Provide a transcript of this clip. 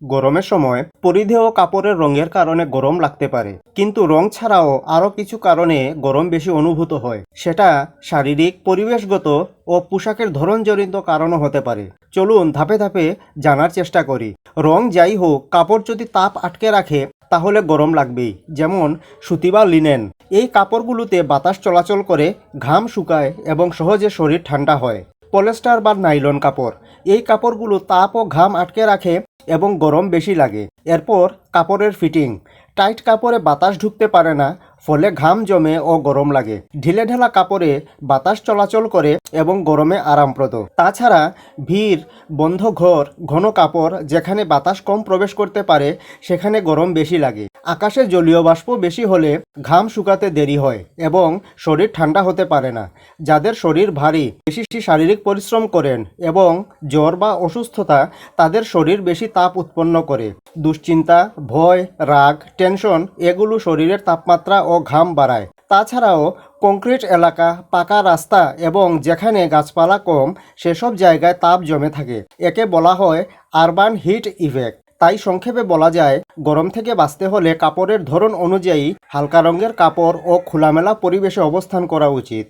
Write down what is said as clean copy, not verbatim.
গরমের সময় পরিধেয় কাপড়ের রঙের কারণে গরম লাগতে পারে, কিন্তু রং ছাড়াও আরও কিছু কারণে গরম বেশি অনুভূত হয়। সেটা শারীরিক, পরিবেশগত ও পোশাকের ধরনজনিত কারণও হতে পারে। চলুন ধাপে ধাপে জানার চেষ্টা করি। রং যাই হোক, কাপড় যদি তাপ আটকে রাখে তাহলে গরম লাগবেই। যেমন সুতি বা লিনেন, এই কাপড়গুলোতে বাতাস চলাচল করে, ঘাম শুকায় এবং সহজে শরীর ঠান্ডা হয়। পলিস্টার বা নাইলন কাপড়, এই কাপড়গুলো তাপ ও ঘাম আটকে রাখে এবং গরম বেশি লাগে। এরপর কাপড়ের ফিটিং, টাইট কাপড়ে বাতাস ঢুকতে পারে না, ফলে ঘাম জমে ও গরম লাগে। ঢিলেঢালা কাপড়ে বাতাস চলাচল করে এবং গরমে আরামপ্রদ। তাছাড়া ভিড় বন্ধ ঘর, ঘন কাপড় যেখানে বাতাস কম প্রবেশ করতে পারে সেখানে গরম বেশি লাগে। আকাশে জলীয় বাষ্প বেশি হলে ঘাম শুকাতে দেরি হয় এবং শরীর ঠান্ডা হতে পারে না। যাদের শরীর ভারী, বেশি শারীরিক পরিশ্রম করেন এবং জ্বর বা অসুস্থতা, তাদের শরীর বেশি তাপ উৎপন্ন করে। দুশ্চিন্তা, ভয়, রাগ, টেনশন এগুলো শরীরের তাপমাত্রা ও ঘাম বাড়ায়। তাছাড়াও কংক্রিট এলাকা, পাকা রাস্তা এবং যেখানে গাছপালা কম সেসব জায়গায় তাপ জমে থাকে। একে বলা হয় আরবান হিট ইফেক্ট। তাই সংক্ষেপে বলা যায়, গরম থেকে বাঁচতে হলে কাপড়ের ধরন অনুযায়ী হালকা রঙের কাপড় ও খোলামেলা পরিবেশে অবস্থান করা উচিত।